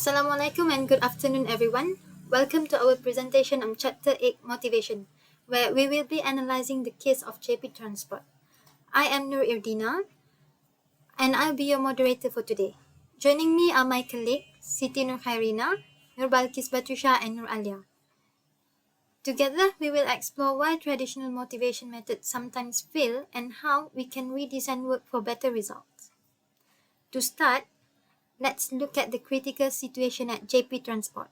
Assalamualaikum and good afternoon, everyone. Welcome to our presentation on Chapter 8 Motivation, where we will be analyzing the case of JP Transport. I am Nur Irdina, and I'll be your moderator for today. Joining me are my colleagues Siti Nur Khairina, Nur Balkis Batusha, and Nur Alia. Together, we will explore why traditional motivation methods sometimes fail and how we can redesign work for better results. To start, let's look at the critical situation at JP Transport.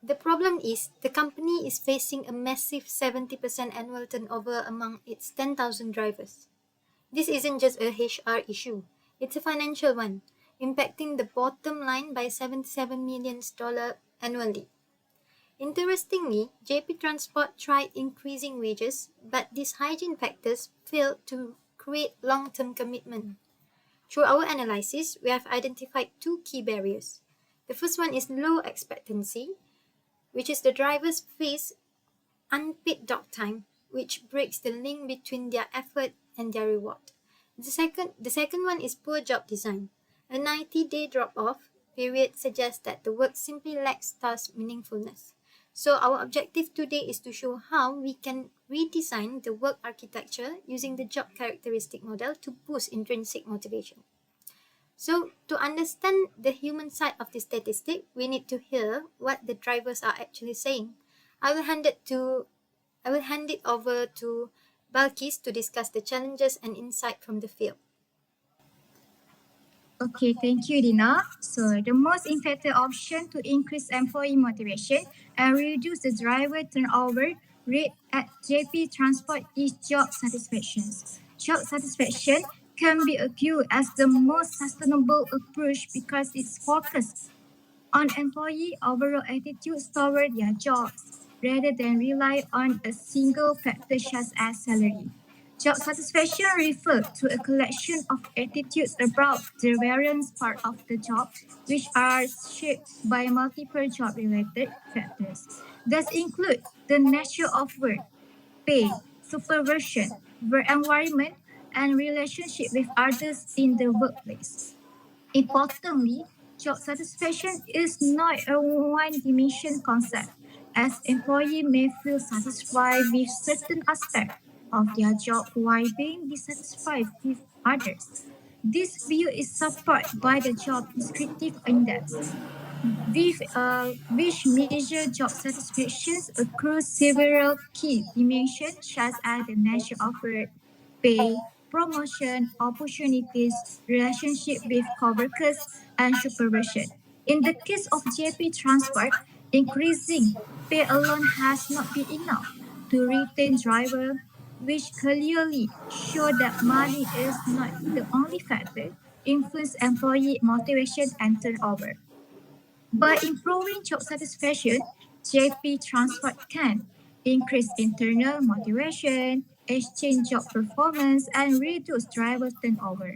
The problem is the company is facing a massive 70% annual turnover among its 10,000 drivers. This isn't just a HR issue, it's a financial one, impacting the bottom line by $77 million annually. Interestingly, JP Transport tried increasing wages, but these hygiene factors failed to create long-term commitment. Through our analysis, we have identified two key barriers. The first one is low expectancy, which is the drivers face unpaid dock time, which breaks the link between their effort and their reward. The second one is poor job design. A 90-day drop-off period suggests that the work simply lacks task meaningfulness. So our objective today is to show how we can redesign the work architecture using the job characteristic model to boost intrinsic motivation. So, to understand the human side of the statistic, we need to hear what the drivers are actually saying. I will hand it to I will hand it over to Balkis to discuss the challenges and insight from the field. Okay, thank you, Dina. So the most effective option to increase employee motivation and reduce the driver turnover rate at JP Transport is job satisfaction. Job satisfaction can be viewed as the most sustainable approach because it's focused on employee overall attitudes toward their jobs rather than rely on a single factor such as salary. Job satisfaction refers to a collection of attitudes about the various parts of the job which are shaped by multiple job-related factors. These include the nature of work, pay, supervision, work environment, and relationship with others in the workplace. Importantly, job satisfaction is not a one-dimensional concept, as employees may feel satisfied with certain aspects of their job while being dissatisfied with others. This view is supported by the Job Descriptive Index, which measure job satisfaction across several key dimensions such as the nature of work, pay, promotion, opportunities, relationship with coworkers, and supervision. In the case of JP Transport, increasing pay alone has not been enough to retain drivers, which clearly show that money is not the only factor influence employee motivation and turnover. By improving job satisfaction, JP Transport can increase internal motivation, exchange job performance, and reduce driver turnover.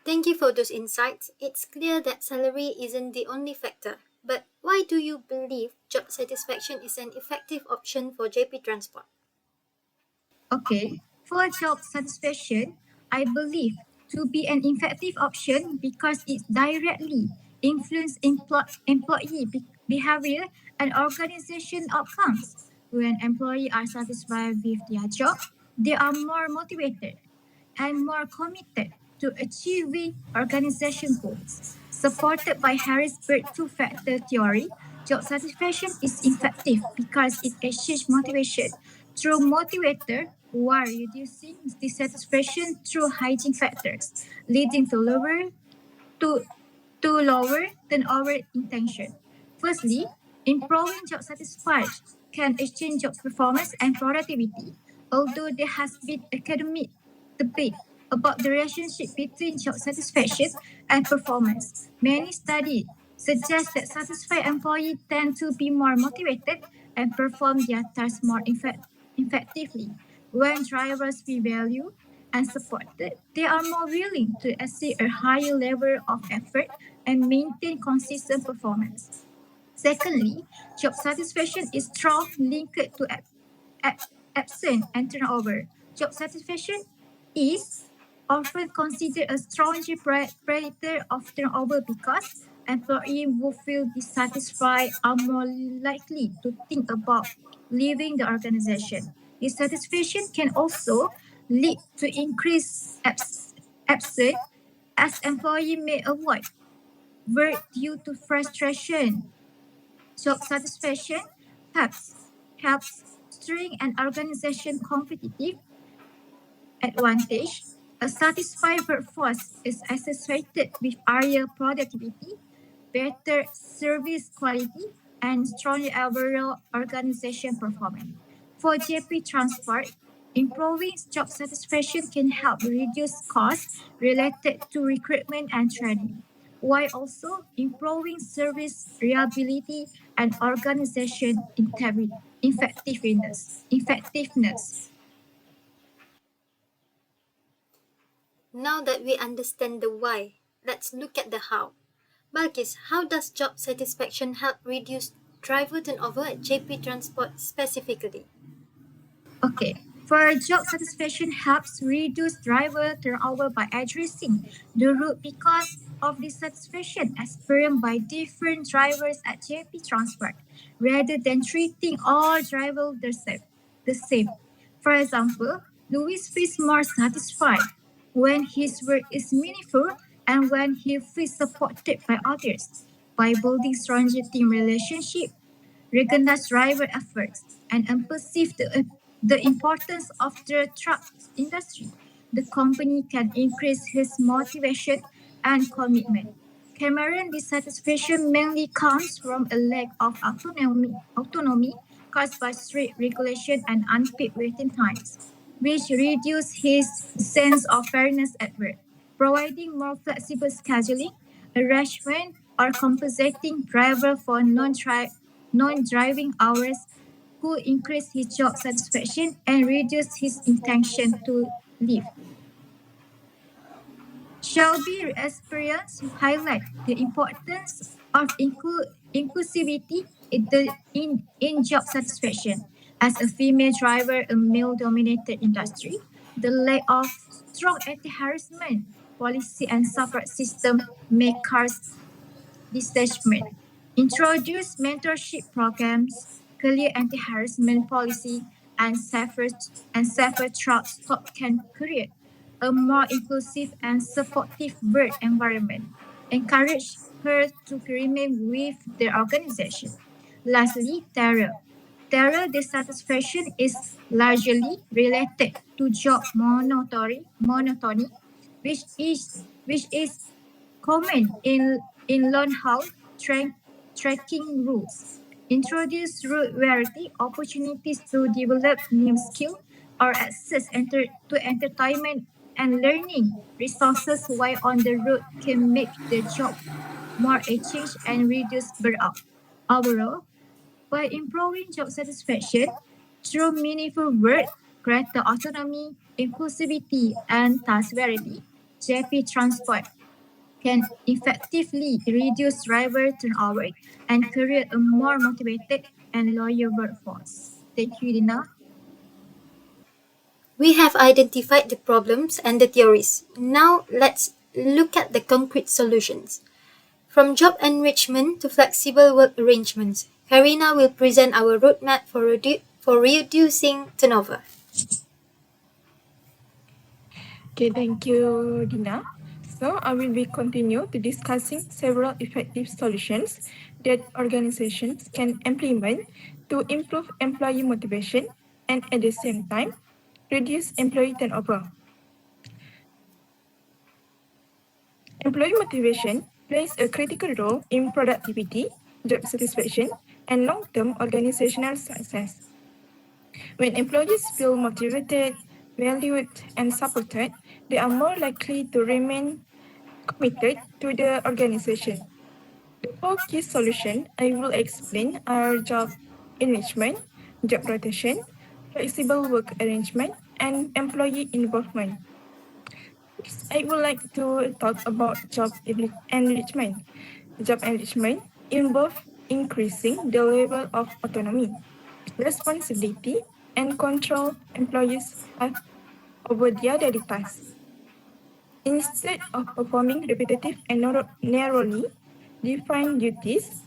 Thank you for those insights. It's clear that salary isn't the only factor. But why do you believe job satisfaction is an effective option for JP Transport? Okay, for job satisfaction, I believe to be an effective option because it directly influences employee behavior and organization outcomes. When employees are satisfied with their job, they are more motivated and more committed to achieving organization goals. Supported by Harrisburg two-factor theory, job satisfaction is effective because it achieves motivation through motivator while reducing dissatisfaction through hygiene factors, leading to, to lower turnover intention. Firstly, improving job satisfaction can exchange job performance and productivity, although there has been academic debate about the relationship between job satisfaction and performance. Many studies suggest that satisfied employees tend to be more motivated and perform their tasks more effectively. When drivers feel valued and supported, they are more willing to exceed a higher level of effort and maintain consistent performance. Secondly, job satisfaction is strongly linked to absence and turnover. Job satisfaction is often considered a stronger predator of turnover because employees who feel dissatisfied are more likely to think about leaving the organization. Dissatisfaction can also lead to increased absence as employees may avoid work due to frustration. Job satisfaction helps, helps steering an organization competitive advantage. A satisfied workforce is associated with higher productivity, better service quality, and stronger overall organization performance. For JP Transport, improving job satisfaction can help reduce costs related to recruitment and training, while also improving service reliability and organization effectiveness. Now that we understand the why, let's look at the how. Balkis, how does job satisfaction help reduce driver turnover at JP Transport specifically? Okay. For job satisfaction helps reduce driver turnover by addressing the root because of dissatisfaction experienced by different drivers at JP Transport, rather than treating all drivers the same. For example, Louis feels more satisfied when his work is meaningful and when he feels supported by others. By building stronger team relationships, recognize driver efforts, and perceive the importance of the truck industry, the company can increase his motivation and commitment. Cameron dissatisfaction mainly comes from a lack of autonomy caused by strict regulation and unpaid waiting times, which reduce his sense of fairness at work. Providing more flexible scheduling, arrangement, or compensating driver for non-driving hours could increase his job satisfaction and reduce his intention to leave. Shelby experience highlight the importance of inclusivity in job satisfaction. As a female driver in a male-dominated industry, the lack of strong anti-harassment policy and support system may cause detachment. Introduce mentorship programs, clear anti-harassment policy, and safer job scope can create a more inclusive and supportive work environment. Encourage her to remain with the organization. Lastly, terror. Terror dissatisfaction is largely related to job monotony, which is common in learn how tracking rules. Introduce route variety opportunities to develop new skills or access to entertainment and learning resources while on the road can make the job more engaging and reduce burnout. Overall, by improving job satisfaction through meaningful work, greater autonomy, inclusivity, and task variety, JP Transport can effectively reduce driver turnover and create a more motivated and loyal workforce. Thank you, Dina. We have identified the problems and the theories. Now let's look at the concrete solutions. From job enrichment to flexible work arrangements, Karina will present our roadmap for reducing turnover. Okay, thank you, Dina. So I will be continue to discussing several effective solutions that organizations can implement to improve employee motivation and at the same time reduce employee turnover. Employee motivation plays a critical role in productivity, job satisfaction, and long-term organizational success. When employees feel motivated, valued, and supported, they are more likely to remain committed to the organization. The four key solutions I will explain are job enrichment, job rotation, flexible work arrangement, and employee involvement. First, I would like to talk about job enrichment. Job enrichment involves increasing the level of autonomy, responsibility, and control employees have over their daily tasks. Instead of performing repetitive and narrowly defined duties,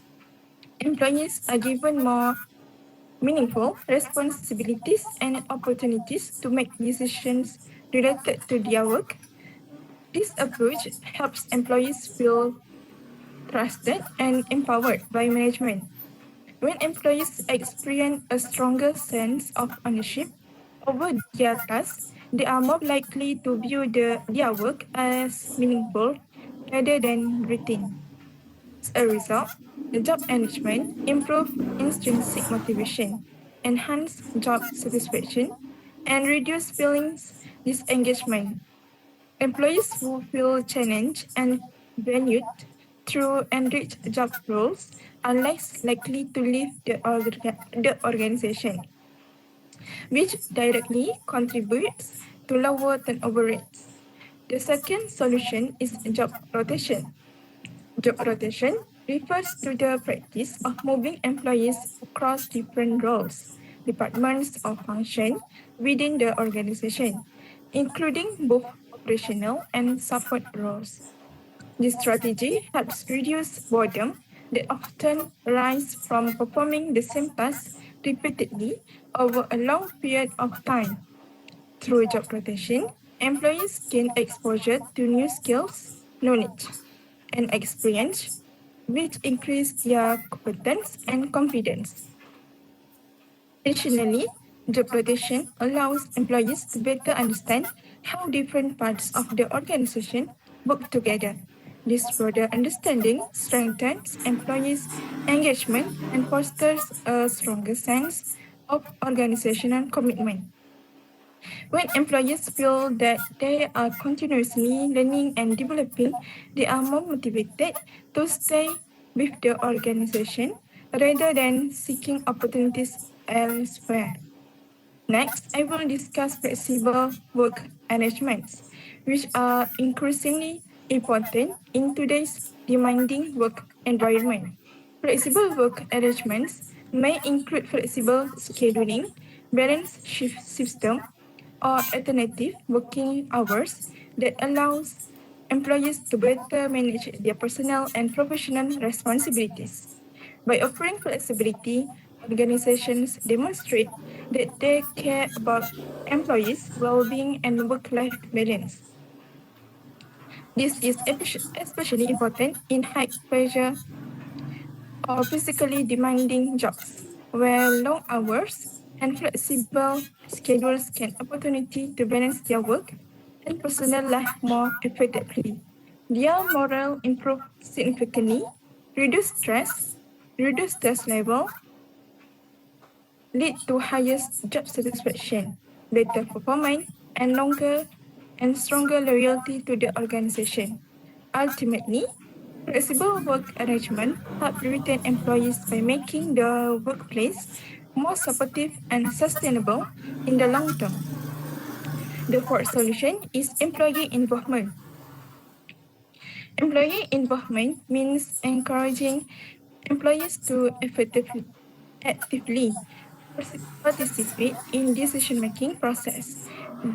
employees are given more meaningful responsibilities and opportunities to make decisions related to their work. This approach helps employees feel trusted and empowered by management. When employees experience a stronger sense of ownership over their tasks, they are more likely to view their work as meaningful rather than routine. As a result, the job management improve intrinsic motivation, enhance job satisfaction, and reduce feelings disengagement. Employees who feel challenged and valued through enriched job roles are less likely to leave the organization, which directly contributes to lower turnover rates. The second solution is job rotation. Job rotation refers to the practice of moving employees across different roles, departments, or functions within the organization, including both operational and support roles. This strategy helps reduce boredom that often arises from performing the same task repeatedly over a long period of time. Through job rotation, employees gain exposure to new skills, knowledge, and experience, which increase their competence and confidence. Additionally, job rotation allows employees to better understand how different parts of the organization work together. This broader understanding strengthens employees' engagement and fosters a stronger sense of organizational commitment. When employees feel that they are continuously learning and developing, they are more motivated to stay with the organization rather than seeking opportunities elsewhere. Next, I will discuss flexible work arrangements, which are increasingly important in today's demanding work environment. Flexible work arrangements may include flexible scheduling, balanced shift system, or alternative working hours that allows employees to better manage their personal and professional responsibilities. By offering flexibility, organizations demonstrate that they care about employees' well-being and work-life balance. This is especially important in high-pressure or physically demanding jobs, where long hours and flexible schedules can opportunity to balance their work and personal life more effectively. Their morale improve significantly, reduce stress level, lead to higher job satisfaction, better performance, and longer and stronger loyalty to the organization. Ultimately, flexible work arrangement help retain employees by making the workplace more supportive and sustainable in the long term. The fourth solution is employee involvement. Employee involvement means encouraging employees to actively participate in decision-making process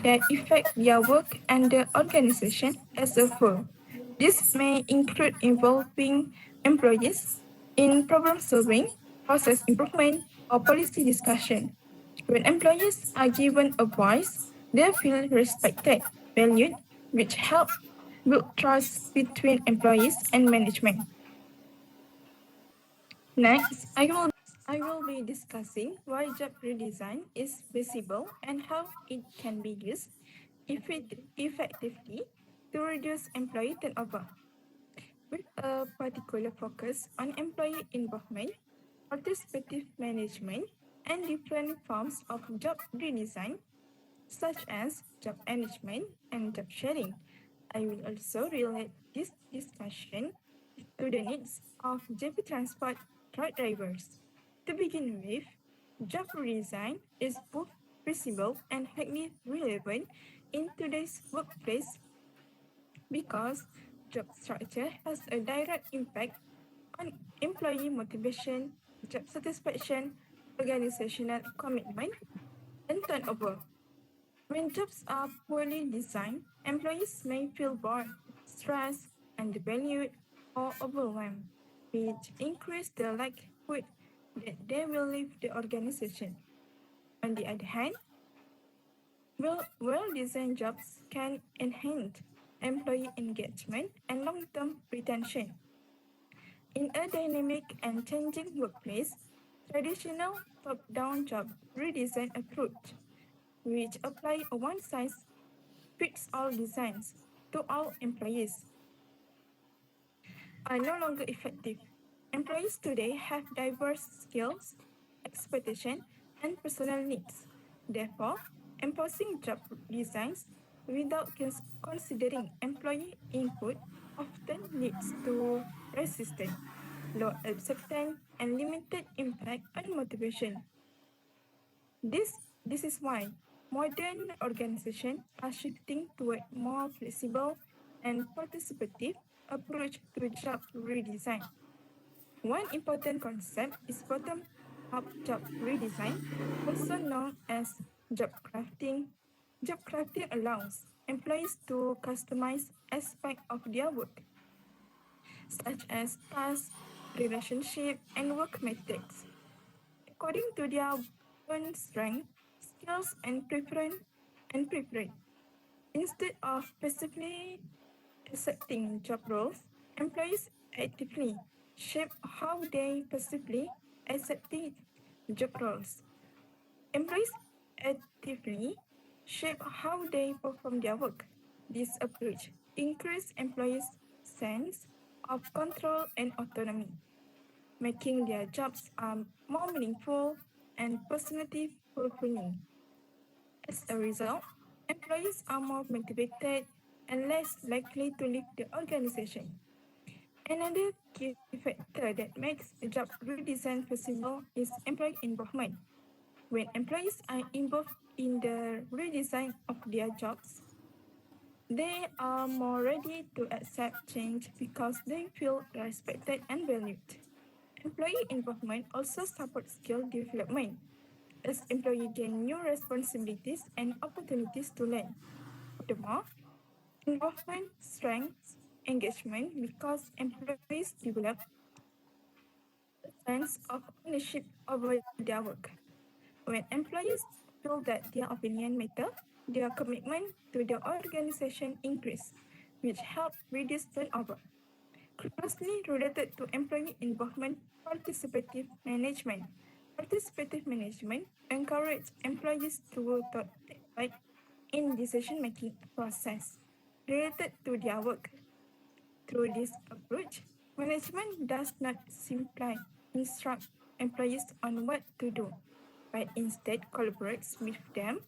that affect their work and the organization as a whole. This may include involving employees in problem solving, process improvement, or policy discussion. When employees are given a voice, they feel respected, valued, which help build trust between employees and management. Next, I will be discussing why job redesign is visible and how it can be used effectively to reduce employee turnover. With a particular focus on employee involvement, participative management, and different forms of job redesign, such as job management and job sharing. I will also relate this discussion to the needs of JP Transport truck drivers. To begin with, job redesign is both feasible and highly relevant in today's workplace because job structure has a direct impact on employee motivation, job satisfaction, organizational commitment, and turnover. When jobs are poorly designed, employees may feel bored, stressed, undervalued, or overwhelmed, which increase the likelihood that they will leave the organization. On the other hand, well-designed jobs can enhance employee engagement and long-term retention. In a dynamic and changing workplace, traditional top-down job redesign approach, which apply a one-size-fits-all designs to all employees, are no longer effective. Employees today have diverse skills, expectations, and personal needs. Therefore, imposing job designs without considering employee input often leads to resistance, low acceptance, and limited impact on motivation. This is why modern organizations are shifting toward more flexible and participative approach to job redesign. One important concept is bottom-up job redesign, also known as job crafting. Job crafting allows employees to customize aspects of their work, such as tasks, relationship, and work methods, according to their own strength, skills, and preference. Instead of passively accepting job roles, employees actively shape how they passively accepting job roles. Employees actively shape how they perform their work. This approach increases employees' sense of control and autonomy, making their jobs more meaningful and personally fulfilling. As a result, employees are more motivated and less likely to leave the organization. Another key factor that makes job redesign possible is employee involvement. When employees are involved in the redesign of their jobs, they are more ready to accept change because they feel respected and valued. Employee involvement also supports skill development as employees gain new responsibilities and opportunities to learn. Furthermore, involvement strengthens engagement because employees develop a sense of ownership over their work. When employees feel that their opinion matter, their commitment to the organization increase, which help reduce turnover. Closely related to employee involvement, participative management. Participative management encourages employees to take part in decision-making process related to their work. Through this approach, management does not simply instruct employees on what to do, but instead collaborates with them.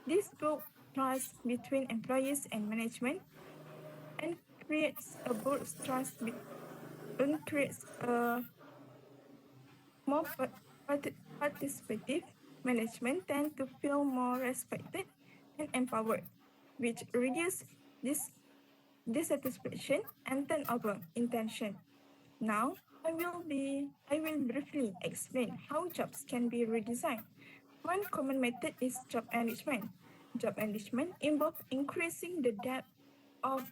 This builds trust between employees and management and creates a builds trust and creates a more participative management tend to feel more respected and empowered, which reduces this dissatisfaction and turnover intention. Now, I will briefly explain how jobs can be redesigned. One common method is job enrichment. Job enrichment involves increasing the depth of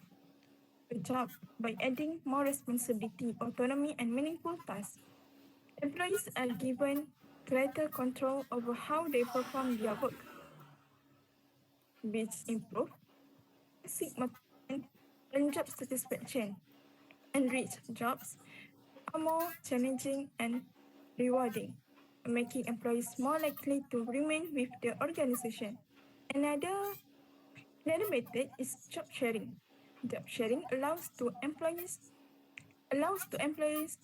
a job by adding more responsibility, autonomy, and meaningful tasks. Employees are given greater control over how they perform their work, which improve basic motivation and job satisfaction. Enriched jobs are more challenging and rewarding, making employees more likely to remain with the organization. Another, another method is job sharing. Job sharing allows to employees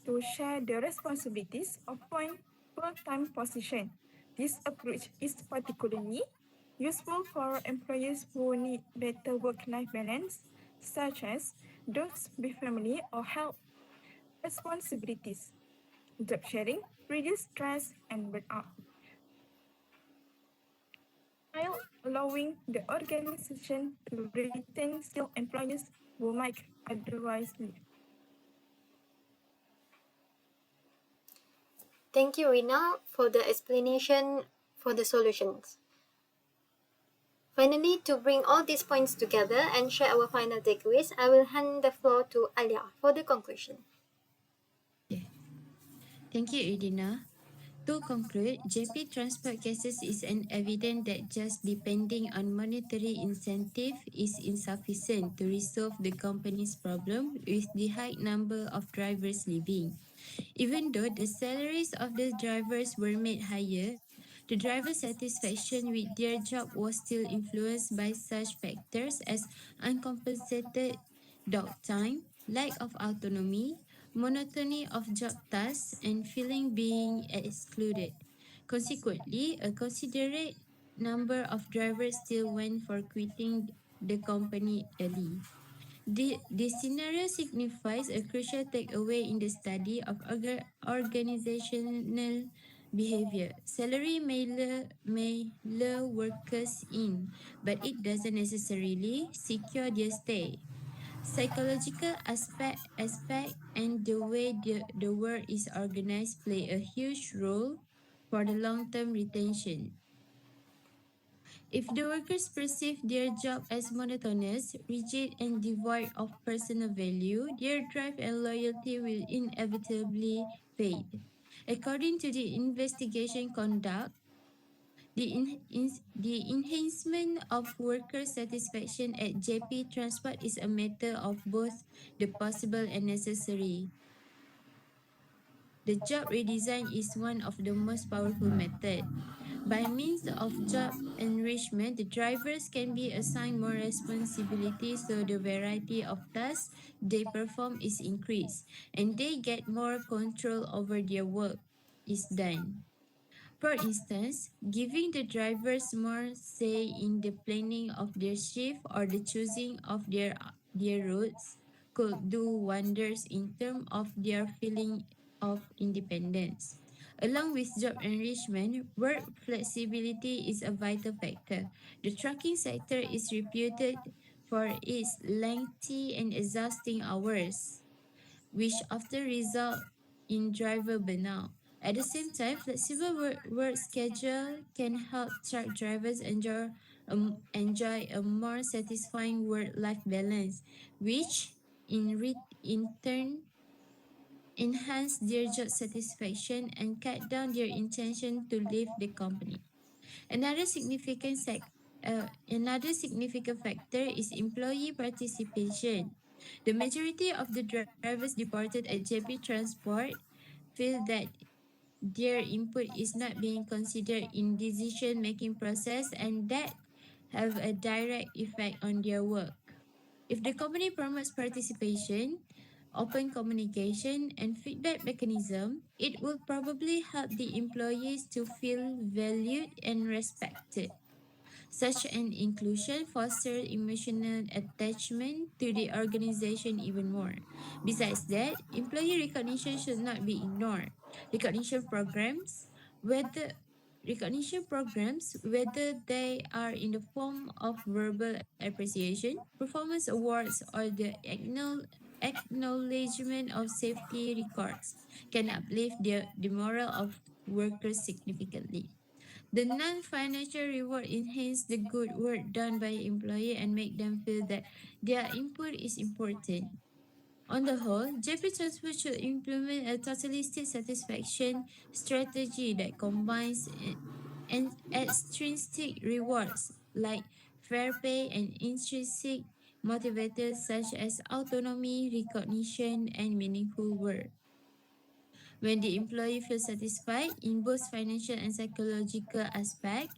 to share the responsibilities of one full-time position. This approach is particularly useful for employees who need better work-life balance, such as those with family or health responsibilities. Job sharing reduces stress and burnout, while allowing the organization to retain skilled employees who might otherwise leave. Thank you, Rina, for the explanation for the solutions. Finally, to bring all these points together and share our final takeaways, I will hand the floor to Alia for the conclusion. Yeah. Thank you, Edina. To conclude, JP transport cases is an evidence that just depending on monetary incentive is insufficient to resolve the company's problem with the high number of drivers leaving. Even though the salaries of the drivers were made higher, the driver satisfaction with their job was still influenced by such factors as uncompensated downtime, lack of autonomy, monotony of job tasks, and feeling being excluded. Consequently, a considerate number of drivers still went for quitting the company early. This scenario signifies a crucial takeaway in the study of organizational behavior. Salary may lure workers in, but it doesn't necessarily secure their stay. Psychological aspect and the way the work is organized play a huge role for the long-term retention. If the workers perceive their job as monotonous, rigid, and devoid of personal value, their drive and loyalty will inevitably fade. According to the investigation conduct, the enhancement of worker satisfaction at JP Transport is a matter of both the possible and necessary. The job redesign is one of the most powerful methods. By means of job enrichment, the drivers can be assigned more responsibility so the variety of tasks they perform is increased and they get more control over their work is done. For instance, giving the drivers more say in the planning of their shift or the choosing of their routes could do wonders in terms of their feeling of independence. Along with job enrichment, work flexibility is a vital factor. The trucking sector is reputed for its lengthy and exhausting hours which often result in driver burnout. At the same time, flexible work schedule can help truck drivers enjoy a more satisfying work-life balance, which in turn enhance their job satisfaction and cut down their intention to leave the company. Another significant factor is employee participation. The majority of the drivers deported at JP Transport feel that their input is not being considered in decision-making process and that have a direct effect on their work. If the company promotes participation, open communication, and feedback mechanism, it will probably help the employees to feel valued and respected. Such an inclusion fosters emotional attachment to the organization even more. Besides that, employee recognition should not be ignored. Recognition programs, whether whether they are in the form of verbal appreciation, performance awards, or the acknowledgement of safety records, can uplift the morale of workers significantly. The non-financial reward enhance the good work done by employee and make them feel that their input is important. On the whole, JP Transport should implement a totalistic satisfaction strategy that combines extrinsic rewards like fair pay and intrinsic motivators such as autonomy, recognition, and meaningful work. When the employee feels satisfied in both financial and psychological aspect,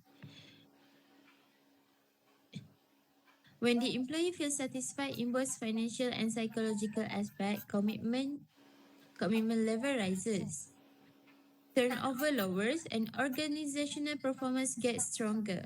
When the employee feels satisfied in both financial and psychological aspect, commitment level rises. Turnover lowers and organizational performance gets stronger.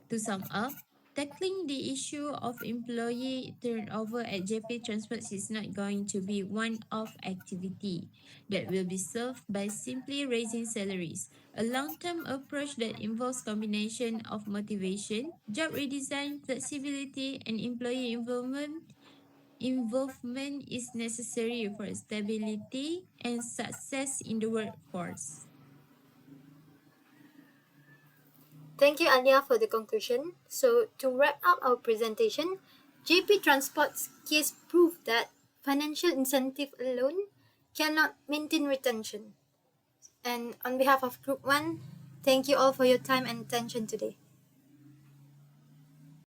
To sum up, tackling the issue of employee turnover at JP Transports is not going to be one-off activity that will be solved by simply raising salaries. A long-term approach that involves combination of motivation, job redesign, flexibility, and employee involvement is necessary for stability and success in the workforce. Thank you, Alia, for the conclusion. So, to wrap up our presentation, JP Transport's case proved that financial incentive alone cannot maintain retention. And on behalf of Group 1, thank you all for your time and attention today.